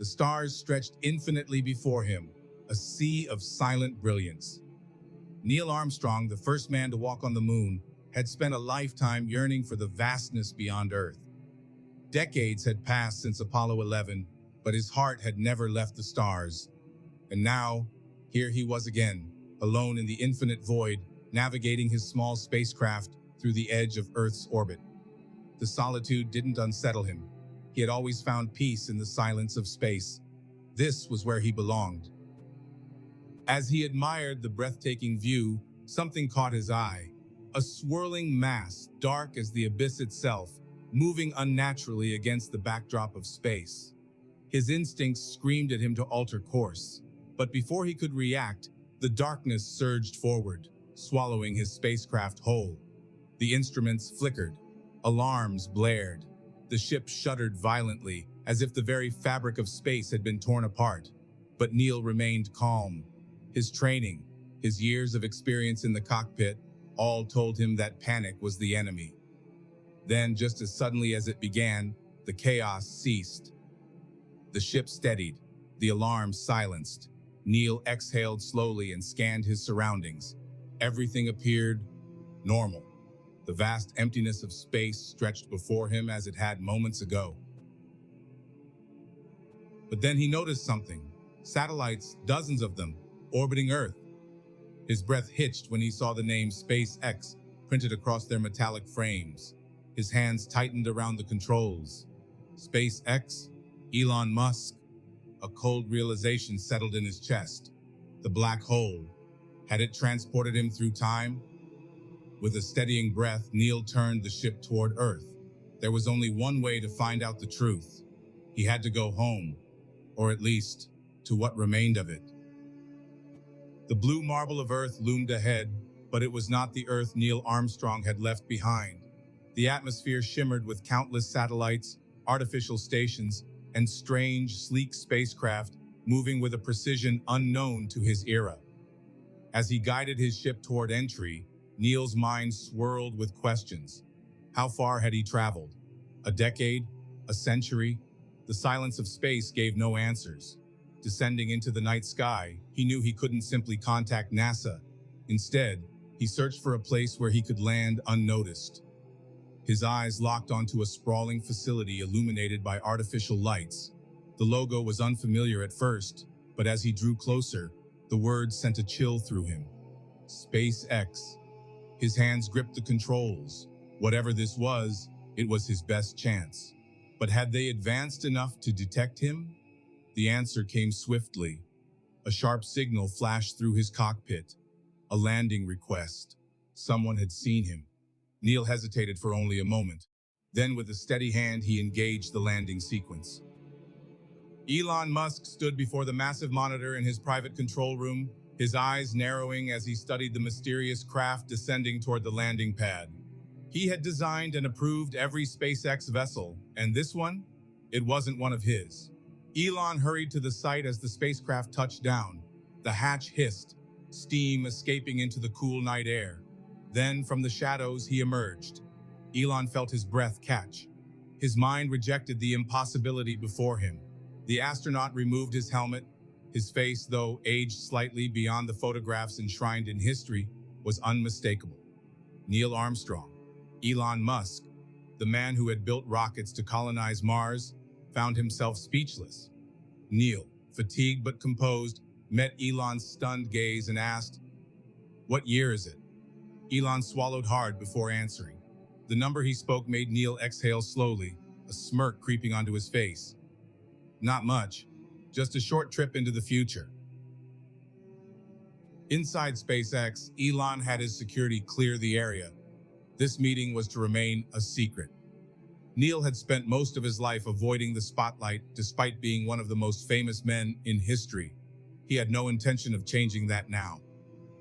The stars stretched infinitely before him, a sea of silent brilliance. Neil Armstrong, the first man to walk on the moon, had spent a lifetime yearning for the vastness beyond Earth. Decades had passed since Apollo 11, but his heart had never left the stars. And now, here he was again, alone in the infinite void, navigating his small spacecraft through the edge of Earth's orbit. The solitude didn't unsettle him. He had always found peace in the silence of space. This was where he belonged. As he admired the breathtaking view, something caught his eye. A swirling mass, dark as the abyss itself, moving unnaturally against the backdrop of space. His instincts screamed at him to alter course, but before he could react, the darkness surged forward, swallowing his spacecraft whole. The instruments flickered, alarms blared. The ship shuddered violently, as if the very fabric of space had been torn apart. But Neil remained calm. His training, his years of experience in the cockpit, all told him that panic was the enemy. Then, just as suddenly as it began, the chaos ceased. The ship steadied, the alarms silenced. Neil exhaled slowly and scanned his surroundings. Everything appeared normal. The vast emptiness of space stretched before him as it had moments ago. But then he noticed something. Satellites, dozens of them, orbiting Earth. His breath hitched when he saw the name SpaceX printed across their metallic frames. His hands tightened around the controls. SpaceX? Elon Musk? A cold realization settled in his chest. The black hole. Had it transported him through time? With a steadying breath, Neil turned the ship toward Earth. There was only one way to find out the truth. He had to go home, or at least, to what remained of it. The blue marble of Earth loomed ahead, but it was not the Earth Neil Armstrong had left behind. The atmosphere shimmered with countless satellites, artificial stations, and strange, sleek spacecraft moving with a precision unknown to his era. As he guided his ship toward entry, Neil's mind swirled with questions. How far had he traveled? A decade? A century? The silence of space gave no answers. Descending into the night sky, he knew he couldn't simply contact NASA. Instead, he searched for a place where he could land unnoticed. His eyes locked onto a sprawling facility illuminated by artificial lights. The logo was unfamiliar at first, but as he drew closer, the words sent a chill through him. SpaceX. His hands gripped the controls. Whatever this was, it was his best chance. But had they advanced enough to detect him? The answer came swiftly. A sharp signal flashed through his cockpit. A landing request. Someone had seen him. Neil hesitated for only a moment. Then, with a steady hand, he engaged the landing sequence. Elon Musk stood before the massive monitor in his private control room, his eyes narrowing as he studied the mysterious craft descending toward the landing pad. He had designed and approved every SpaceX vessel, and this one? It wasn't one of his. Elon hurried to the site as the spacecraft touched down. The hatch hissed, steam escaping into the cool night air. Then, from the shadows, he emerged. Elon felt his breath catch. His mind rejected the impossibility before him. The astronaut removed his helmet. His face, though aged slightly beyond the photographs enshrined in history, was unmistakable. Neil Armstrong, Elon Musk, the man who had built rockets to colonize Mars, found himself speechless. Neil, fatigued but composed, met Elon's stunned gaze and asked, "What year is it?" Elon swallowed hard before answering. The number he spoke made Neil exhale slowly, a smirk creeping onto his face. Not much, just a short trip into the future. Inside SpaceX, Elon had his security clear the area. This meeting was to remain a secret. Neil had spent most of his life avoiding the spotlight despite being one of the most famous men in history. He had no intention of changing that now.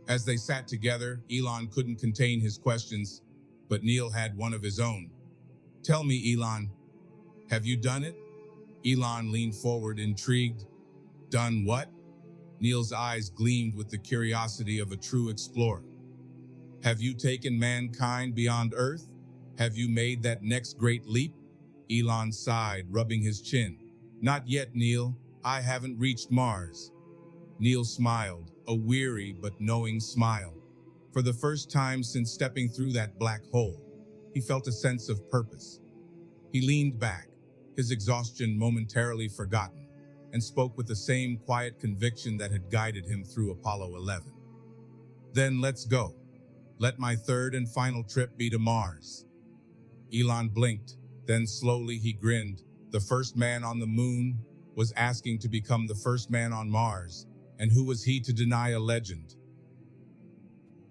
As they sat together, Elon couldn't contain his questions, but Neil had one of his own. "Tell me, Elon, have you done it?" Elon leaned forward, intrigued. "Done what?" Neil's eyes gleamed with the curiosity of a true explorer. "Have you taken mankind beyond Earth? Have you made that next great leap?" Elon sighed, rubbing his chin. "Not yet, Neil. I haven't reached Mars. Neil smiled, a weary but knowing smile. For the first time since stepping through that black hole, he felt a sense of purpose. He leaned back, his exhaustion momentarily forgotten, and spoke with the same quiet conviction that had guided him through Apollo 11. Then let's go. Let my third and final trip be to Mars. Elon blinked, then slowly he grinned. The first man on the moon was asking to become the first man on Mars, and who was he to deny a legend?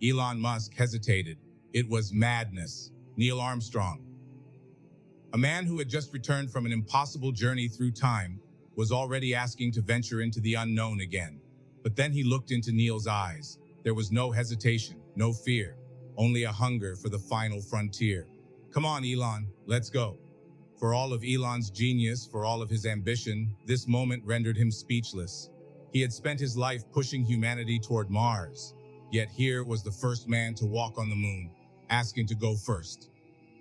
Elon Musk hesitated. It was madness. Neil Armstrong, a man who had just returned from an impossible journey through time, was already asking to venture into the unknown again. But then he looked into Neil's eyes. There was no hesitation, no fear, only a hunger for the final frontier. Come on, Elon, let's go. For all of Elon's genius, for all of his ambition, this moment rendered him speechless. He had spent his life pushing humanity toward Mars, yet here was the first man to walk on the moon, asking to go first.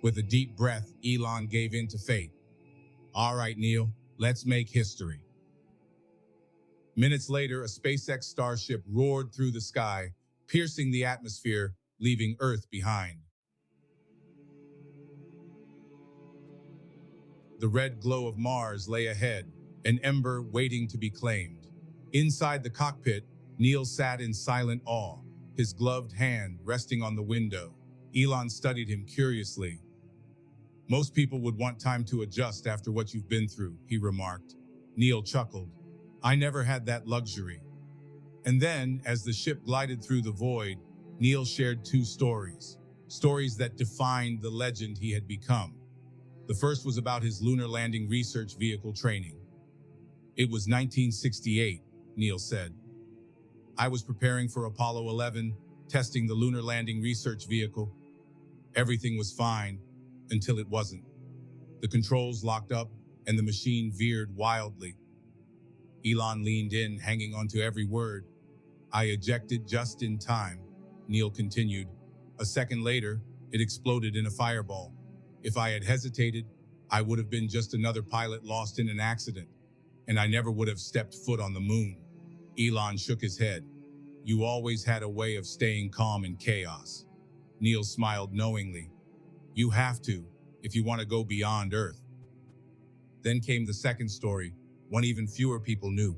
With a deep breath, Elon gave in to fate. All right, Neil, let's make history. Minutes later, a SpaceX starship roared through the sky, piercing the atmosphere, leaving Earth behind. The red glow of Mars lay ahead, an ember waiting to be claimed. Inside the cockpit, Neil sat in silent awe, his gloved hand resting on the window. Elon studied him curiously. Most people would want time to adjust after what you've been through, he remarked. Neil chuckled. I never had that luxury. And then, as the ship glided through the void, Neil shared two stories that defined the legend he had become. The first was about his lunar landing research vehicle training. It was 1968, Neil said. I was preparing for Apollo 11, testing the lunar landing research vehicle. Everything was fine, until it wasn't. The controls locked up, and the machine veered wildly. Elon leaned in, hanging onto every word. I ejected just in time, Neil continued. A second later, it exploded in a fireball. If I had hesitated, I would have been just another pilot lost in an accident, and I never would have stepped foot on the moon. Elon shook his head. You always had a way of staying calm in chaos. Neil smiled knowingly. You have to, if you want to go beyond Earth. Then came the second story, one even fewer people knew.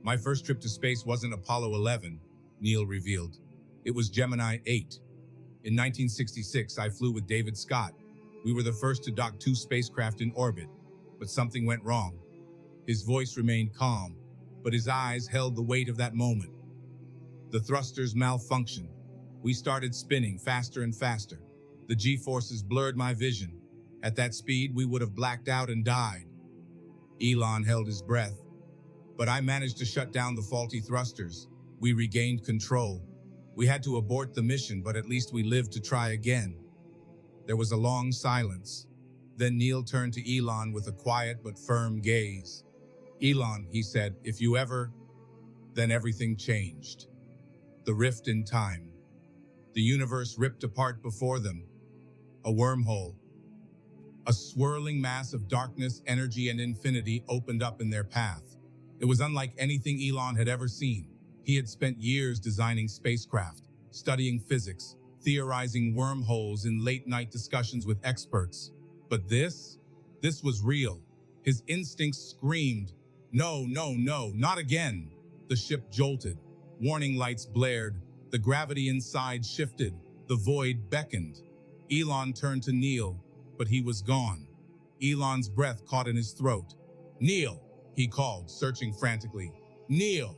My first trip to space wasn't Apollo 11, Neil revealed. It was Gemini 8. In 1966, I flew with David Scott. We were the first to dock 2 spacecraft in orbit, but something went wrong. His voice remained calm, but his eyes held the weight of that moment. The thrusters malfunctioned. We started spinning faster and faster. The G-forces blurred my vision. At that speed, we would have blacked out and died. Elon held his breath. But I managed to shut down the faulty thrusters. We regained control. We had to abort the mission, but at least we lived to try again. There was a long silence. Then Neil turned to Elon with a quiet but firm gaze. Elon, he said, if you ever... Then everything changed. The rift in time. The universe ripped apart before them. A wormhole. A swirling mass of darkness, energy, and infinity opened up in their path. It was unlike anything Elon had ever seen. He had spent years designing spacecraft, studying physics, theorizing wormholes in late-night discussions with experts. But this was real. His instincts screamed, no, no, no, not again. The ship jolted. Warning lights blared. The gravity inside shifted. The void beckoned. Elon turned to Neil, but he was gone. Elon's breath caught in his throat. Neil, he called, searching frantically. Neil!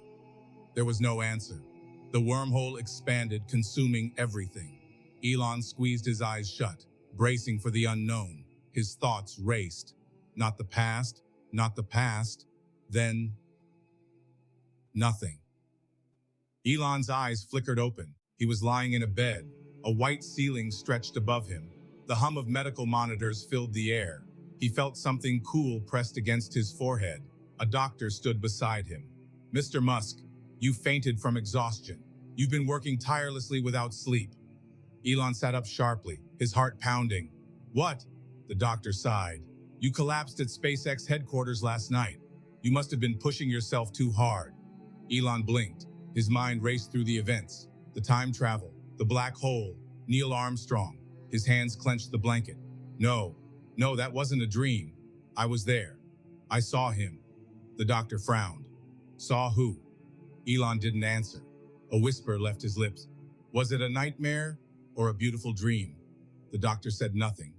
There was no answer. The wormhole expanded, consuming everything. Elon squeezed his eyes shut, bracing for the unknown. His thoughts raced. Not the past, not the past. Then... nothing. Elon's eyes flickered open. He was lying in a bed. A white ceiling stretched above him. The hum of medical monitors filled the air. He felt something cool pressed against his forehead. A doctor stood beside him. Mr. Musk, you fainted from exhaustion. You've been working tirelessly without sleep. Elon sat up sharply, his heart pounding. What? The doctor sighed. You collapsed at SpaceX headquarters last night. You must have been pushing yourself too hard. Elon blinked. His mind raced through the events, the time travel, the black hole, Neil Armstrong. His hands clenched the blanket. No, no, that wasn't a dream. I was there. I saw him. The doctor frowned. Saw who? Elon didn't answer. A whisper left his lips. Was it a nightmare or a beautiful dream? The doctor said nothing.